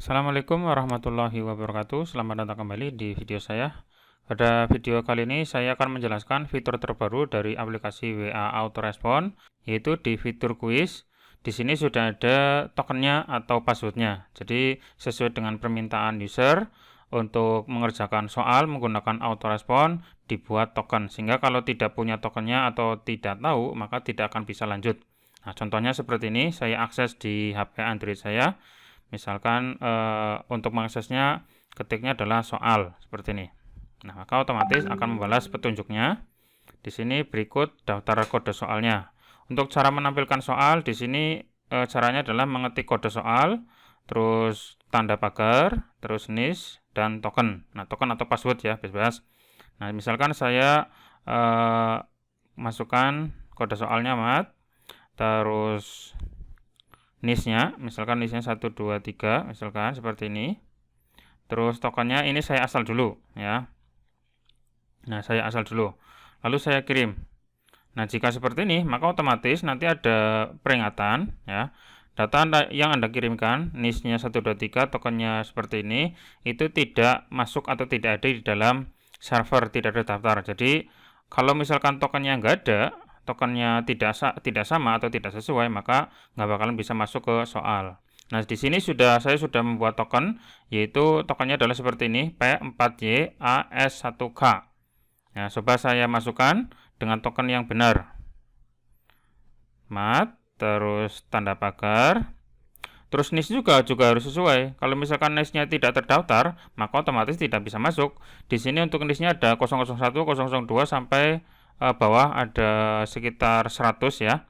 Assalamualaikum warahmatullahi wabarakatuh. Selamat datang kembali di video saya. Pada video kali ini saya akan menjelaskan fitur terbaru dari aplikasi WA Autorespon, yaitu di fitur kuis. Di sini sudah ada tokennya atau passwordnya. Jadi sesuai dengan permintaan user untuk mengerjakan soal menggunakan autorespon dibuat token, sehingga kalau tidak punya tokennya atau tidak tahu maka tidak akan bisa lanjut. Nah, contohnya seperti ini, saya akses di HP Android saya. Misalkan untuk mengaksesnya ketiknya adalah soal seperti ini. Nah, maka otomatis akan membalas petunjuknya. Di sini berikut daftar kode soalnya. Untuk cara menampilkan soal di sini caranya adalah mengetik kode soal, terus tanda pagar, terus NIS dan token. Nah, token atau password ya, bebas. Nah, misalkan saya masukkan kode soalnya mat, terus NIS-nya, misalkan NIS-nya 123, misalkan seperti ini. Terus tokennya ini saya asal dulu ya. Nah, saya asal dulu. Lalu saya kirim. Nah, jika seperti ini, maka otomatis nanti ada peringatan ya. Data yang Anda kirimkan, NIS-nya 123, tokennya seperti ini, itu tidak masuk atau tidak ada di dalam server, tidak terdaftar. Jadi, kalau misalkan tokennya nggak ada, tokennya tidak sama atau tidak sesuai, maka nggak bakalan bisa masuk ke soal. Nah, di sini saya sudah membuat token, yaitu tokennya adalah seperti ini, P4YAS1K. Nah, coba saya masukkan dengan token yang benar. Mat, terus tanda pagar, terus NIS juga harus sesuai. Kalau misalkan NIS-nya tidak terdaftar, maka otomatis tidak bisa masuk. Di sini untuk NIS-nya ada 001, 002 sampai bawah ada sekitar 100 ya.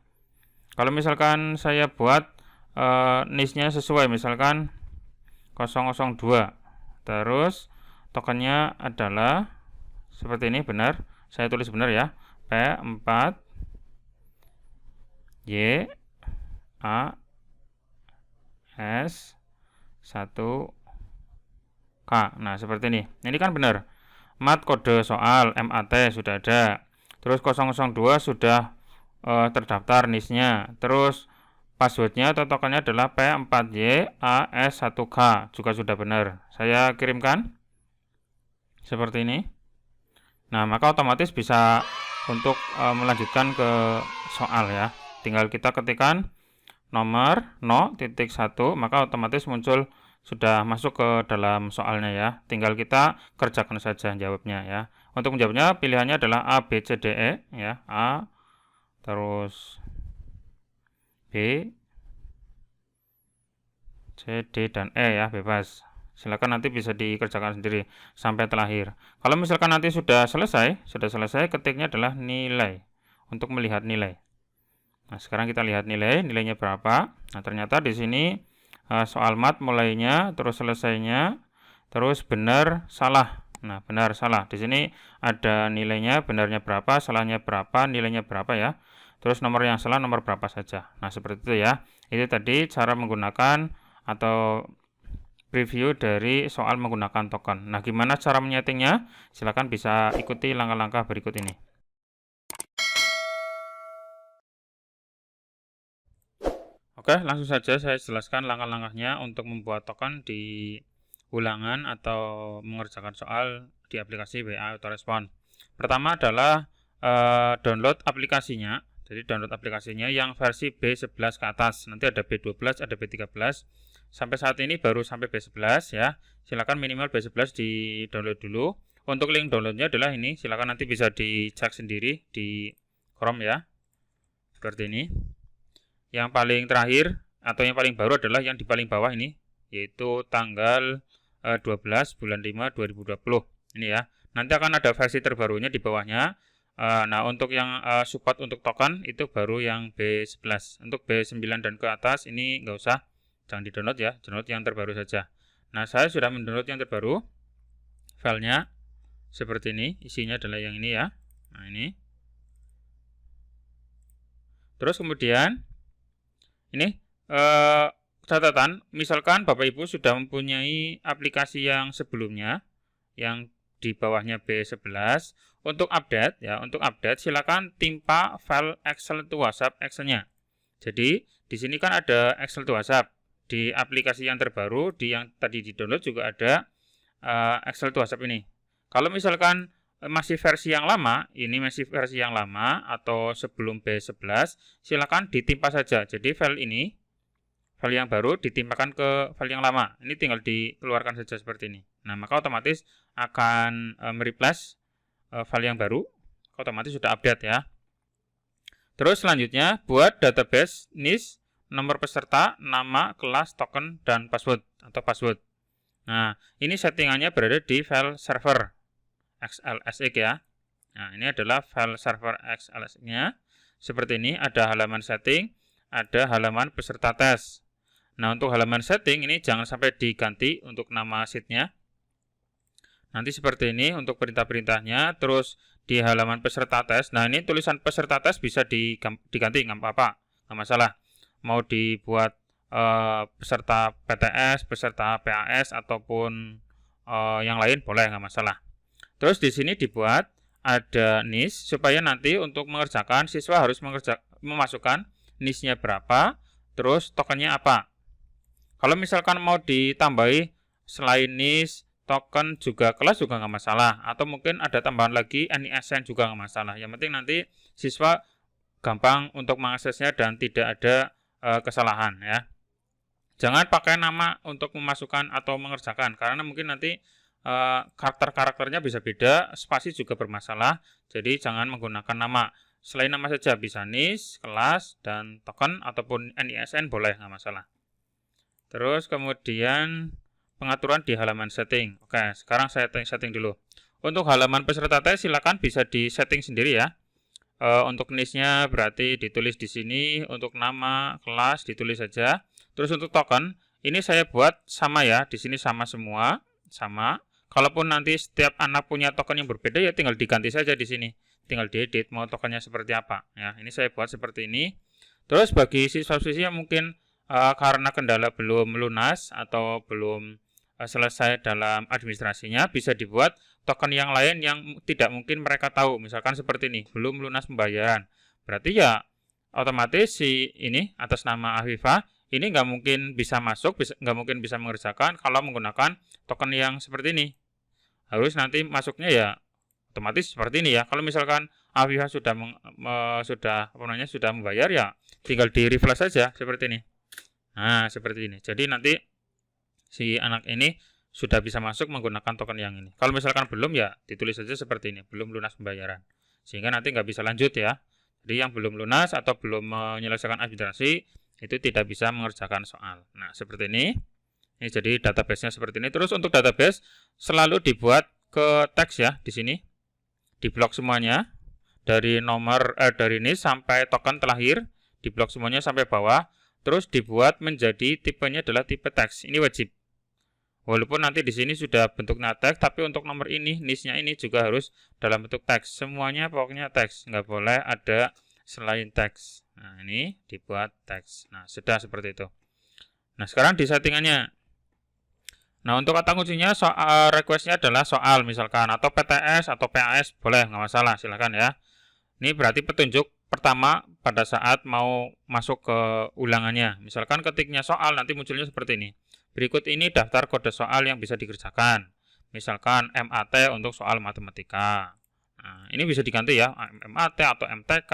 Kalau misalkan saya buat NIS-nya sesuai, misalkan 002, terus tokennya adalah seperti ini, benar. Saya tulis benar ya, P4 Y A S 1K. Nah, seperti ini. Ini kan benar. Mat kode soal MAT sudah ada. Terus 002 sudah terdaftar NIS-nya. Terus passwordnya atau tokennya adalah P4YAS1K, juga sudah benar. Saya kirimkan seperti ini. Nah, maka otomatis bisa untuk melanjutkan ke soal ya. Tinggal kita ketikkan nomor 0.1, maka otomatis muncul sudah masuk ke dalam soalnya ya. Tinggal kita kerjakan saja jawabnya ya. Untuk menjawabnya pilihannya adalah A, B, C, D, E ya. A, terus B, C, D, dan E ya, bebas. Silakan nanti bisa dikerjakan sendiri sampai terakhir. Kalau misalkan nanti sudah selesai, ketiknya adalah nilai untuk melihat nilai. Nah, sekarang kita lihat nilainya berapa. Nah, ternyata di sini soal mat mulainya, terus selesainya, terus benar, salah. Nah, benar, salah. Di sini ada nilainya, benarnya berapa, salahnya berapa, nilainya berapa ya. Terus nomor yang salah nomor berapa saja. Nah, seperti itu ya. Itu tadi cara menggunakan atau preview dari soal menggunakan token. Nah, gimana cara menyetingnya? Silakan bisa ikuti langkah-langkah berikut ini. Oke, langsung saja saya jelaskan langkah-langkahnya untuk membuat token di ulangan atau mengerjakan soal di aplikasi WA Autorespon. Pertama adalah download aplikasinya. Jadi download aplikasinya yang versi B11 ke atas. Nanti ada B12, ada B13. Sampai saat ini baru sampai B11 ya. Silakan minimal B11 di download dulu. Untuk link downloadnya adalah ini. Silakan nanti bisa dicek sendiri di Chrome ya. Seperti ini. Yang paling terakhir atau yang paling baru adalah yang di paling bawah ini, yaitu tanggal 12 bulan 5 2020 ini ya. Nanti akan ada versi terbarunya di bawahnya. Nah, untuk yang support untuk token itu baru yang B11. Untuk B9 dan ke atas ini nggak usah, jangan di download ya, download yang terbaru saja. Nah, saya sudah mendownload yang terbaru. Filenya seperti ini, isinya adalah yang ini ya. Nah, ini. Terus kemudian ini catatan, misalkan Bapak Ibu sudah mempunyai aplikasi yang sebelumnya, yang di bawahnya B11, untuk update silakan timpa file Excel to WhatsApp Excel-nya. Jadi di sini kan ada Excel to WhatsApp. di aplikasi yang terbaru, di yang tadi di-download juga ada Excel to WhatsApp ini. Kalau misalkan masih versi yang lama, ini masih versi yang lama atau sebelum B11, silakan ditimpa saja. Jadi file yang baru ditimpakan ke file yang lama. Ini tinggal dikeluarkan saja seperti ini. Nah, maka otomatis akan mereplace file yang baru, otomatis sudah update ya. Terus selanjutnya buat database NIS, nomor peserta, nama, kelas, token, dan password atau password. Nah, ini settingannya berada di file server XLSX ya. Nah, ini adalah file server XLSX-nya. Seperti ini, ada halaman setting, ada halaman peserta tes. Nah, untuk halaman setting ini jangan sampai diganti untuk nama sheet-nya. Nanti seperti ini untuk perintah-perintahnya. Terus di halaman peserta tes, nah ini tulisan peserta tes bisa diganti, nggak apa-apa, nggak masalah. Mau dibuat peserta PTS, peserta PAS, ataupun yang lain boleh, nggak masalah. Terus di sini dibuat ada NIS, supaya nanti untuk mengerjakan, siswa harus memasukkan NIS-nya berapa, terus tokennya apa. Kalau misalkan mau ditambahi selain NIS, token juga kelas juga nggak masalah, atau mungkin ada tambahan lagi NISN juga nggak masalah. Yang penting nanti siswa gampang untuk mengaksesnya dan tidak ada kesalahan ya. Jangan pakai nama untuk memasukkan atau mengerjakan, karena mungkin nanti karakternya bisa beda, spasi juga bermasalah. Jadi jangan menggunakan nama. Selain nama saja, bisa NIS, kelas, dan token ataupun NISN boleh, nggak masalah. Terus kemudian pengaturan di halaman setting. Oke, sekarang saya setting dulu. Untuk halaman peserta tes silakan bisa di setting sendiri ya. Untuk NIS-nya berarti ditulis di sini, untuk nama, kelas ditulis saja. Terus untuk token, ini saya buat sama ya, di sini sama semua, sama. Kalaupun nanti setiap anak punya token yang berbeda ya tinggal diganti saja di sini. Tinggal diedit mau tokennya seperti apa. Ya, ini saya buat seperti ini. Terus bagi siswa-siswi yang mungkin karena kendala belum lunas atau belum selesai dalam administrasinya, bisa dibuat token yang lain yang tidak mungkin mereka tahu, misalkan seperti ini, belum lunas pembayaran. Berarti ya otomatis si ini atas nama Afifah ini nggak mungkin bisa masuk, nggak mungkin bisa mengerjakan kalau menggunakan token yang seperti ini. Harus nanti masuknya ya otomatis seperti ini ya. Kalau misalkan Afifah sudah sudah membayar ya tinggal di refresh saja seperti ini. Nah, seperti ini. Jadi nanti si anak ini sudah bisa masuk menggunakan token yang ini. Kalau misalkan belum ya ditulis saja seperti ini, belum lunas pembayaran. Sehingga nanti nggak bisa lanjut ya. Jadi yang belum lunas atau belum menyelesaikan administrasi itu tidak bisa mengerjakan soal. Nah, seperti ini. Ini jadi database-nya seperti ini. Terus untuk database selalu dibuat ke teks ya di sini. Di blok semuanya dari dari ini sampai token terakhir, di blok semuanya sampai bawah. Terus dibuat menjadi tipenya adalah tipe teks. Ini wajib. Walaupun nanti di sini sudah bentuknya teks, tapi untuk nomor ini, NIS-nya ini juga harus dalam bentuk teks. Semuanya pokoknya teks, nggak boleh ada selain teks. Nah, ini dibuat teks. Nah, sudah seperti itu. Nah, sekarang di settingannya. Nah, untuk kata kuncinya soal request-nya adalah soal misalkan, atau PTS atau PAS, boleh, nggak masalah, silakan ya. Ini berarti petunjuk pertama pada saat mau masuk ke ulangannya. Misalkan ketiknya soal, nanti munculnya seperti ini. Berikut ini daftar kode soal yang bisa dikerjakan. Misalkan MAT untuk soal matematika. Nah, ini bisa diganti ya, MAT atau MTK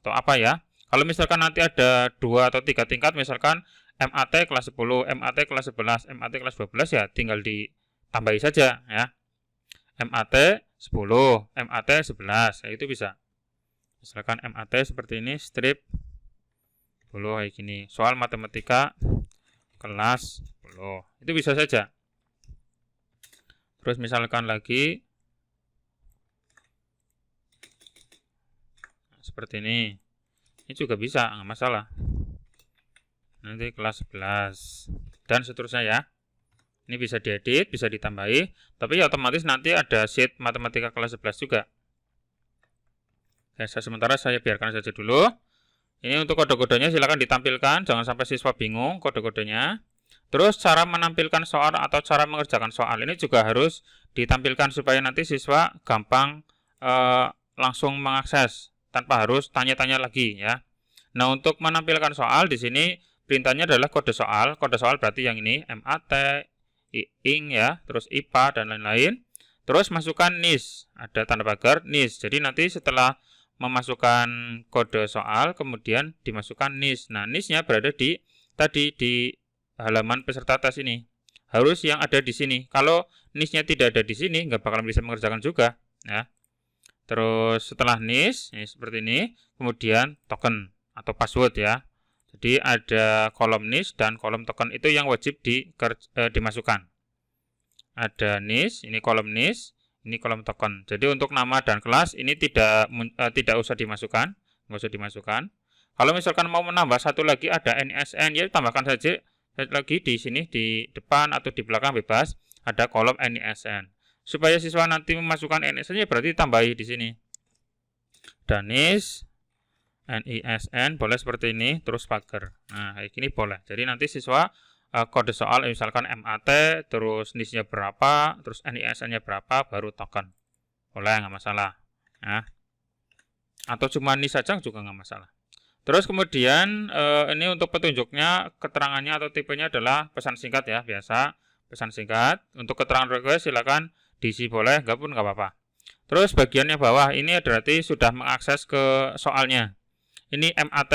atau apa ya. Kalau misalkan nanti ada 2 atau 3 tingkat, misalkan MAT kelas 10, MAT kelas 11, MAT kelas 12 ya tinggal ditambahi saja ya. MAT 10, MAT 11, ya itu bisa. Misalkan MAT seperti ini, strip 10 kayak gini. Soal matematika kelas 10. Itu bisa saja. Terus misalkan lagi seperti ini. Ini juga bisa, nggak masalah. Nanti kelas 11 dan seterusnya ya. Ini bisa diedit, bisa ditambahi, tapi ya otomatis nanti ada sheet matematika kelas 11 juga. Sementara saya biarkan saja dulu. Ini untuk kode-kodenya silakan ditampilkan, jangan sampai siswa bingung kode-kodenya. Terus cara menampilkan soal atau cara mengerjakan soal ini juga harus ditampilkan supaya nanti siswa gampang langsung mengakses tanpa harus tanya-tanya lagi ya. Nah, untuk menampilkan soal di sini perintahnya adalah kode soal. Kode soal berarti yang ini MAT, ing ya, terus IPA dan lain-lain. Terus masukkan NIS, ada tanda pagar NIS. Jadi nanti setelah memasukkan kode soal, kemudian dimasukkan NIS. Nah, NIS-nya berada di tadi di halaman peserta tes ini. Harus yang ada di sini. Kalau NIS-nya tidak ada di sini, nggak bakal bisa mengerjakan juga. Ya. Terus setelah NIS, ini seperti ini, kemudian token atau password ya. Jadi ada kolom NIS dan kolom token itu yang wajib dimasukkan. Ada NIS, ini kolom NIS, ini kolom token. Jadi untuk nama dan kelas ini tidak usah dimasukkan, nggak usah dimasukkan. Kalau misalkan mau menambah satu lagi ada NISN, ya tambahkan saja lagi di sini di depan atau di belakang bebas ada kolom NISN. Supaya siswa nanti memasukkan NISN ya berarti tambahi di sini. Dan NIS, NISN boleh seperti ini, terus pagar. Nah, kayak gini boleh. Jadi nanti siswa kode soal misalkan MAT, terus NIS-nya berapa, terus NISN-nya berapa, baru token. Boleh, nggak masalah. Nah, atau cuma NIS saja juga nggak masalah. Terus kemudian ini untuk petunjuknya, keterangannya atau tipenya adalah pesan singkat ya, biasa pesan singkat. Untuk keterangan request silakan diisi boleh, nggak pun nggak apa-apa. Terus bagiannya bawah ini berarti sudah mengakses ke soalnya. Ini MAT.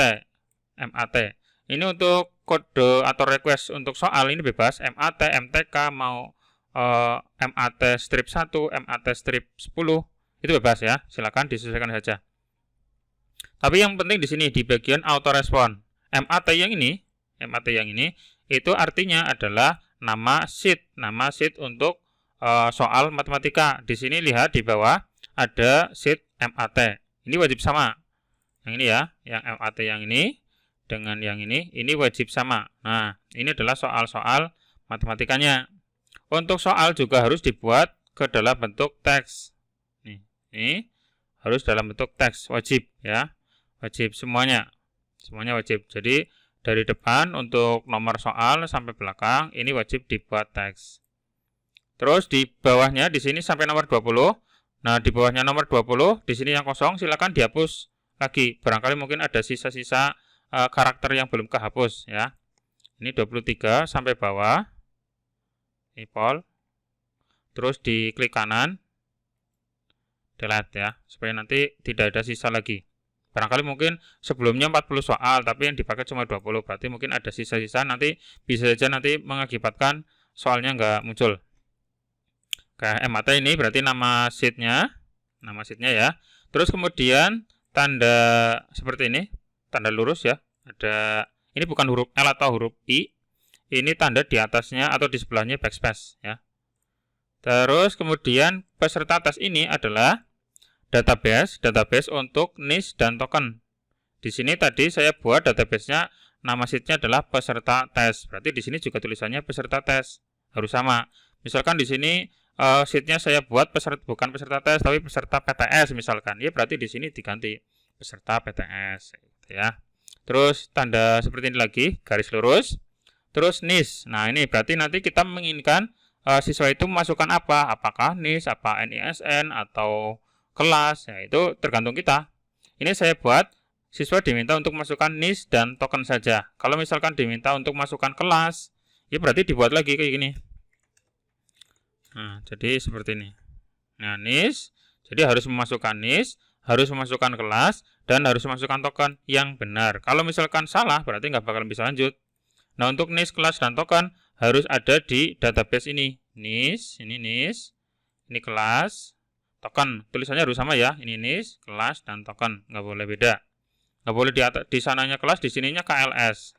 Ini untuk kode atau request untuk soal ini bebas, MAT, MTK, mau MAT strip 1, MAT strip 10, itu bebas ya, silakan disesuaikan saja. Tapi yang penting di sini di bagian auto respon. MAT yang ini itu artinya adalah nama sheet untuk soal matematika. Di sini lihat di bawah ada sheet MAT. Ini wajib sama. Yang ini ya, yang MAT yang ini dengan yang ini wajib sama. Nah, ini adalah soal-soal matematikanya. Untuk soal juga harus dibuat ke dalam bentuk teks. Ini harus dalam bentuk teks, wajib ya. Wajib semuanya wajib. Jadi dari depan untuk nomor soal sampai belakang ini wajib dibuat teks. Terus di bawahnya di sini sampai nomor 20. Nah, di bawahnya nomor 20, di sini yang kosong silakan dihapus lagi. Barangkali mungkin ada sisa-sisa karakter yang belum kehapus ya. Ini 23 sampai bawah. Ini pol. Terus diklik kanan. Delete ya, supaya nanti tidak ada sisa lagi. Barangkali mungkin sebelumnya 40 soal, tapi yang dipakai cuma 20. Berarti mungkin ada sisa-sisa, nanti bisa saja nanti mengakibatkan soalnya nggak muncul. Kayak MAT ini berarti nama sheet-nya ya. Terus kemudian tanda seperti ini, tanda lurus ya. Ada, ini bukan huruf L atau huruf I. Ini tanda di atasnya atau di sebelahnya backspace ya. Terus kemudian peserta tes ini adalah database untuk NIS dan token. Di sini tadi saya buat database-nya, nama sheet-nya adalah peserta tes. Berarti di sini juga tulisannya peserta tes. Harus sama. Misalkan di sini sheet-nya saya buat bukan peserta tes tapi peserta PTS misalkan. Ya berarti di sini diganti peserta PTS gitu ya. Terus tanda seperti ini lagi, garis lurus. Terus NIS. Nah, ini berarti nanti kita menginginkan siswa itu memasukkan apa? Apakah NIS, apa NISN atau kelas, ya itu tergantung kita. Ini saya buat siswa diminta untuk masukkan NIS dan token saja. Kalau misalkan diminta untuk masukkan kelas, ya berarti dibuat lagi kayak gini. Nah, jadi seperti ini. Nah, NIS, jadi harus memasukkan NIS, harus memasukkan kelas, dan harus memasukkan token yang benar. Kalau misalkan salah, berarti nggak bakal bisa lanjut. Nah, untuk NIS, kelas, dan token harus ada di database ini. NIS, ini kelas, token, tulisannya harus sama ya. Ini NIS, kelas, dan token, nggak boleh beda. Nggak boleh di sananya kelas, di sininya KLS.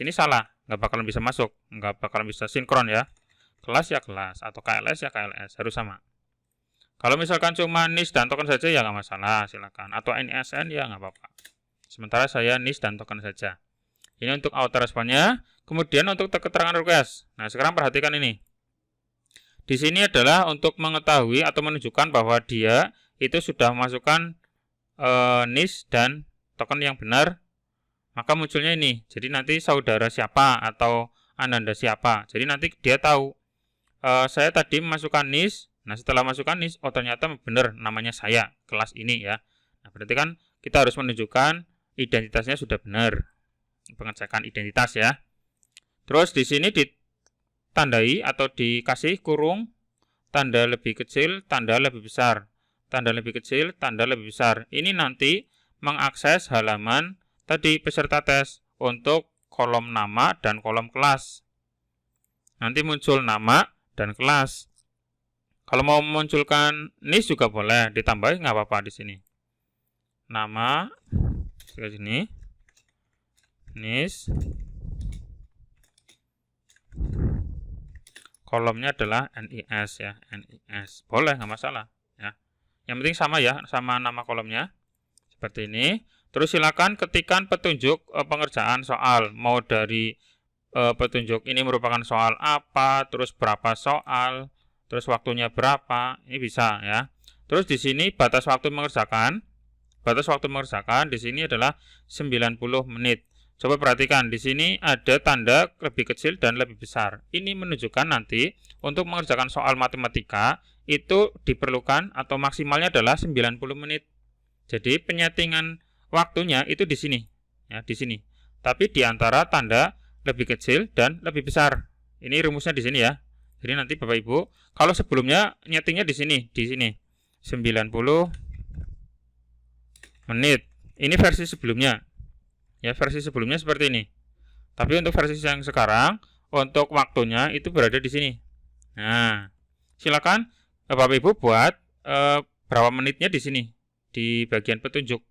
Ini salah, nggak bakalan bisa masuk, nggak bakalan bisa sinkron ya. Kelas ya kelas, atau KLS ya KLS, harus sama. Kalau misalkan cuma NIS dan token saja ya nggak masalah, silakan. Atau NISN ya nggak apa-apa. Sementara saya NIS dan token saja. Ini untuk auto responnya. Kemudian untuk keterangan request. Nah, sekarang perhatikan ini. Di sini adalah untuk mengetahui atau menunjukkan bahwa dia itu sudah memasukkan NIS dan token yang benar. Maka munculnya ini. Jadi nanti saudara siapa atau ananda siapa. Jadi nanti dia tahu. Saya tadi memasukkan NIS. Nah, setelah masukkan NIS, oh ternyata benar namanya saya, kelas ini ya. Nah, berarti kan kita harus menunjukkan identitasnya sudah benar. pengecekan identitas ya. Terus di sini ditandai atau dikasih kurung tanda lebih kecil, tanda lebih besar. Tanda lebih kecil, tanda lebih besar. Ini nanti mengakses halaman tadi peserta tes untuk kolom nama dan kolom kelas. Nanti muncul nama dan kelas. Kalau mau memunculkan NIS juga boleh, ditambahin nggak apa-apa di sini. Nama ke sini, NIS, kolomnya adalah NIS ya, NIS. Boleh, nggak masalah ya. Yang penting sama ya, sama nama kolomnya. Seperti ini. Terus silakan ketikkan petunjuk pengerjaan soal, mau dari petunjuk ini merupakan soal apa, terus berapa soal, terus waktunya berapa, ini bisa ya. Terus di sini batas waktu mengerjakan di sini adalah 90 menit. Coba perhatikan, di sini ada tanda lebih kecil dan lebih besar. Ini menunjukkan nanti untuk mengerjakan soal matematika itu diperlukan atau maksimalnya adalah 90 menit. Jadi penyetingan waktunya itu di sini, ya di sini. Tapi di antara tanda lebih kecil dan lebih besar. Ini rumusnya di sini ya. Jadi nanti Bapak Ibu, kalau sebelumnya nyetingnya di sini 90 menit. Ini versi sebelumnya. Ya, versi sebelumnya seperti ini. Tapi untuk versi yang sekarang, untuk waktunya itu berada di sini. Nah, silakan Bapak Ibu buat berapa menitnya di sini di bagian petunjuk.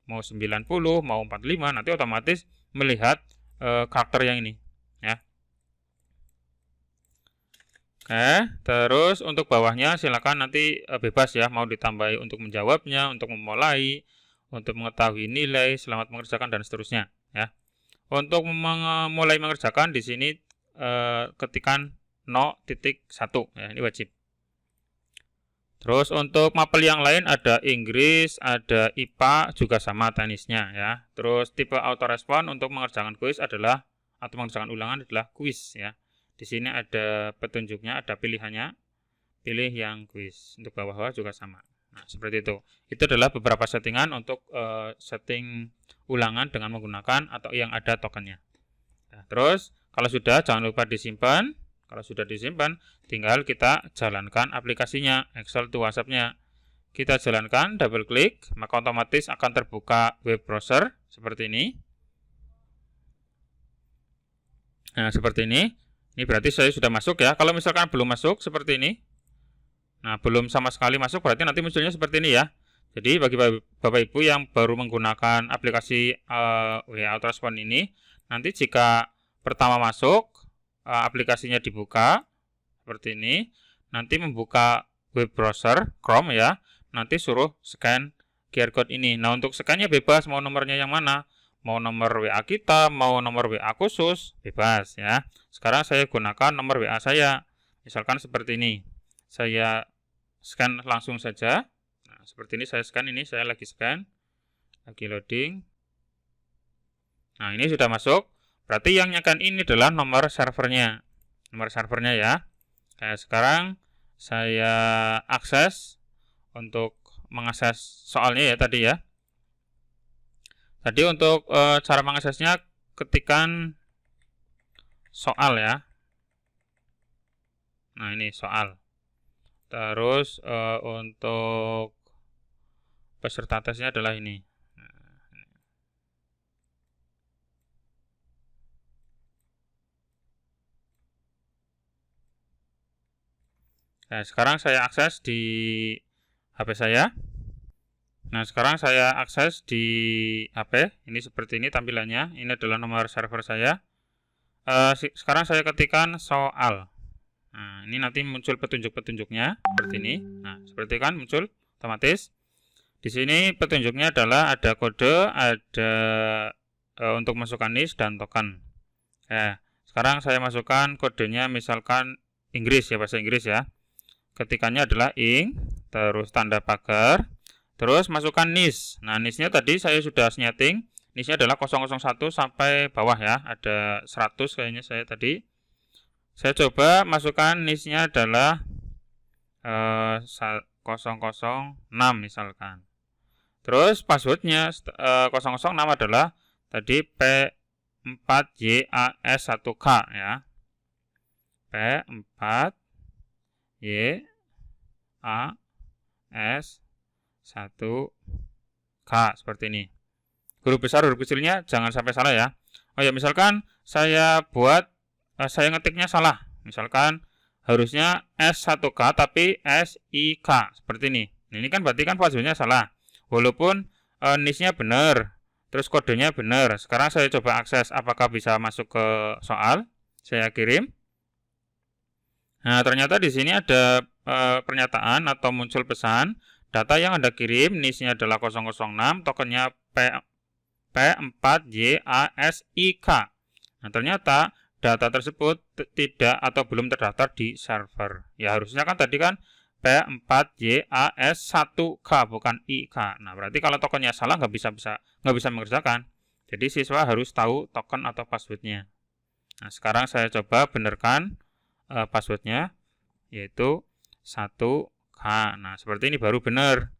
Mau 90, mau 45, nanti otomatis melihat karakter yang ini ya. Oke, terus untuk bawahnya silakan nanti bebas ya, mau ditambahi untuk menjawabnya, untuk memulai, untuk mengetahui nilai, selamat mengerjakan dan seterusnya ya. Untuk mulai mengerjakan di sini ketikan 0.1 ya, ini wajib. Terus untuk mapel yang lain ada Inggris, ada IPA juga sama teknisnya ya. Terus tipe autorespon untuk mengerjakan kuis adalah atau mengerjakan ulangan adalah kuis ya. Di sini ada petunjuknya, ada pilihannya. Pilih yang kuis. Untuk bawah-bawah juga sama. Nah, seperti itu. Itu adalah beberapa settingan untuk setting ulangan dengan menggunakan atau yang ada tokennya. Nah, terus kalau sudah jangan lupa disimpan. Kalau sudah disimpan, tinggal kita jalankan aplikasinya, Excel to WhatsApp-nya. Kita jalankan, double klik, maka otomatis akan terbuka web browser seperti ini. Nah, seperti ini. Ini berarti saya sudah masuk ya. Kalau misalkan belum masuk seperti ini. Nah, belum sama sekali masuk berarti nanti munculnya seperti ini ya. Jadi bagi Bapak Ibu yang baru menggunakan aplikasi WA Autorespon ini, nanti jika pertama masuk, aplikasinya dibuka seperti ini, nanti membuka web browser Chrome ya, nanti suruh scan QR code ini. Nah, untuk scan-nya bebas, mau nomornya yang mana, mau nomor WA kita, mau nomor WA khusus, bebas ya. Sekarang saya gunakan nomor WA saya, misalkan seperti ini, saya scan langsung saja. Nah, seperti ini saya scan, ini saya lagi scan, lagi loading. Nah, ini sudah masuk. Berarti yang nyekan ini adalah nomor servernya. Nomor servernya ya. Kayak sekarang saya akses untuk mengakses soalnya ya tadi ya. Tadi untuk cara mengaksesnya ketikan soal ya. Nah, ini soal. Terus untuk peserta tesnya adalah ini. Nah, sekarang saya akses di HP saya. Nah, sekarang saya akses di HP. Ini seperti ini tampilannya. Ini adalah nomor server saya. Sekarang saya ketikkan soal. Nah, ini nanti muncul petunjuk-petunjuknya seperti ini. Nah, seperti kan muncul otomatis. Di sini petunjuknya adalah ada kode, ada untuk masukkan NIS dan token. Ya, sekarang saya masukkan kodenya misalkan Inggris ya, bahasa Inggris ya. Ketikannya adalah ing, terus tanda pagar, terus masukkan NIS. Nah, NIS-nya tadi saya sudah setting. NIS-nya adalah 001 sampai bawah ya, ada 100 kayaknya saya tadi. Saya coba masukkan NIS-nya adalah 006 misalkan. Terus passwordnya 006 adalah tadi P4YAS1K ya. P4YAS1K seperti ini. Huruf besar, huruf kecilnya jangan sampai salah ya. Oh ya, misalkan saya ngetiknya salah. Misalkan harusnya S1K tapi SIK seperti ini. Nah, ini kan berarti kan passwordnya salah. Walaupun NIS-nya benar, terus kodenya benar. Sekarang saya coba akses apakah bisa masuk ke soal. Saya kirim. Nah, ternyata di sini ada pernyataan atau muncul pesan, data yang Anda kirim NIS-nya adalah 006, tokennya P4YASIK. Nah, ternyata data tersebut tidak atau belum terdaftar di server. Ya, harusnya kan tadi kan P4YAS1K bukan IK. Nah, berarti kalau tokennya salah nggak bisa mengerjakan. Jadi siswa harus tahu token atau passwordnya. Nah, sekarang saya coba benarkan passwordnya, yaitu 1K. Nah, seperti ini baru benar.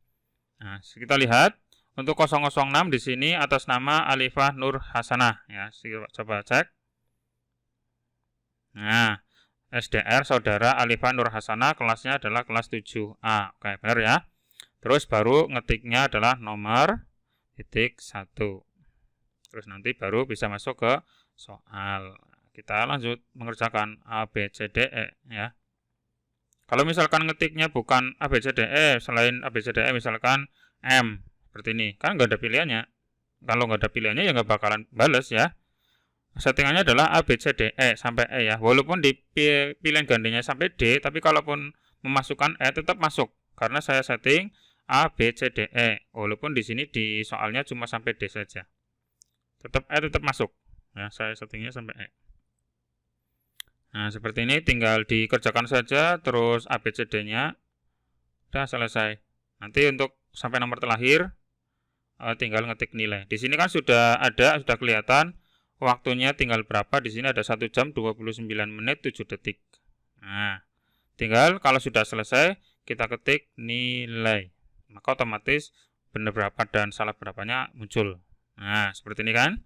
Nah, kita lihat untuk 006 di sini atas nama Alifah Nur Hasanah ya. Coba cek. Nah, SDR saudara Alifah Nur Hasanah, kelasnya adalah kelas 7A. Oke, benar ya. Terus baru ngetiknya adalah nomor titik 1. Terus nanti baru bisa masuk ke soal. Kita lanjut mengerjakan A, B, C, D, E ya. Kalau misalkan ngetiknya bukan A, B, C, D, E, selain A, B, C, D, E misalkan M, seperti ini, kan nggak ada pilihannya. Kalau nggak ada pilihannya ya nggak bakalan bales ya. Settingannya adalah A, B, C, D, E sampai E ya. Walaupun di pilihan gantinya sampai D, tapi kalaupun memasukkan E tetap masuk. Karena saya setting A, B, C, D, E. Walaupun di sini di soalnya cuma sampai D saja. Tetap E tetap masuk. Ya, saya settingnya sampai E. Nah, seperti ini tinggal dikerjakan saja, terus ABCD-nya sudah selesai. Nanti untuk sampai nomor terakhir tinggal ngetik nilai. Di sini kan sudah kelihatan waktunya tinggal berapa. Di sini ada 1 jam 29 menit 7 detik. Nah, tinggal kalau sudah selesai kita ketik nilai. Maka otomatis benar berapa dan salah berapanya muncul. Nah, seperti ini kan.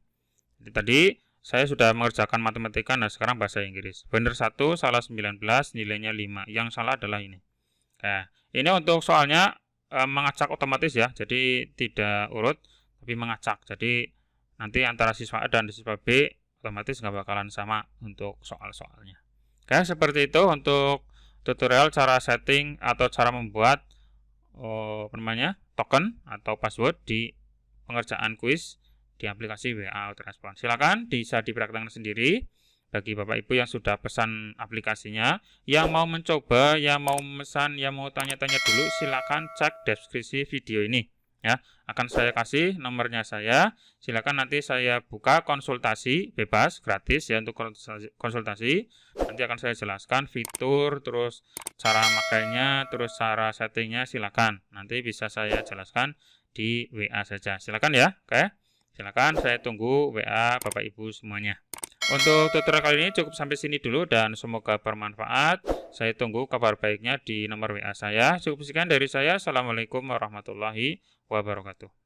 Jadi tadi saya sudah mengerjakan matematika, nah sekarang bahasa Inggris. Benar 1, salah 19, nilainya 5. Yang salah adalah ini. Nah, ini untuk soalnya mengacak otomatis ya. Jadi tidak urut, tapi mengacak. Jadi nanti antara siswa A dan siswa B otomatis nggak bakalan sama untuk soal-soalnya. Oke, seperti itu untuk tutorial cara setting atau cara membuat token atau password di pengerjaan kuis di aplikasi WA Autorespon. Silakan bisa dipraktikkan sendiri bagi Bapak Ibu yang sudah pesan aplikasinya, yang mau mencoba, yang mau memesan, yang mau tanya-tanya dulu, silakan cek deskripsi video ini ya. Akan saya kasih nomornya saya. Silakan nanti saya buka konsultasi bebas gratis ya untuk konsultasi. Nanti akan saya jelaskan fitur, terus cara makainya, terus cara settingnya, silakan. Nanti bisa saya jelaskan di WA saja. Silakan ya. Oke. Silakan, saya tunggu WA Bapak Ibu semuanya. Untuk tutorial kali ini cukup sampai sini dulu dan semoga bermanfaat. Saya tunggu kabar baiknya di nomor WA saya. Cukup sekian dari saya. Assalamualaikum warahmatullahi wabarakatuh.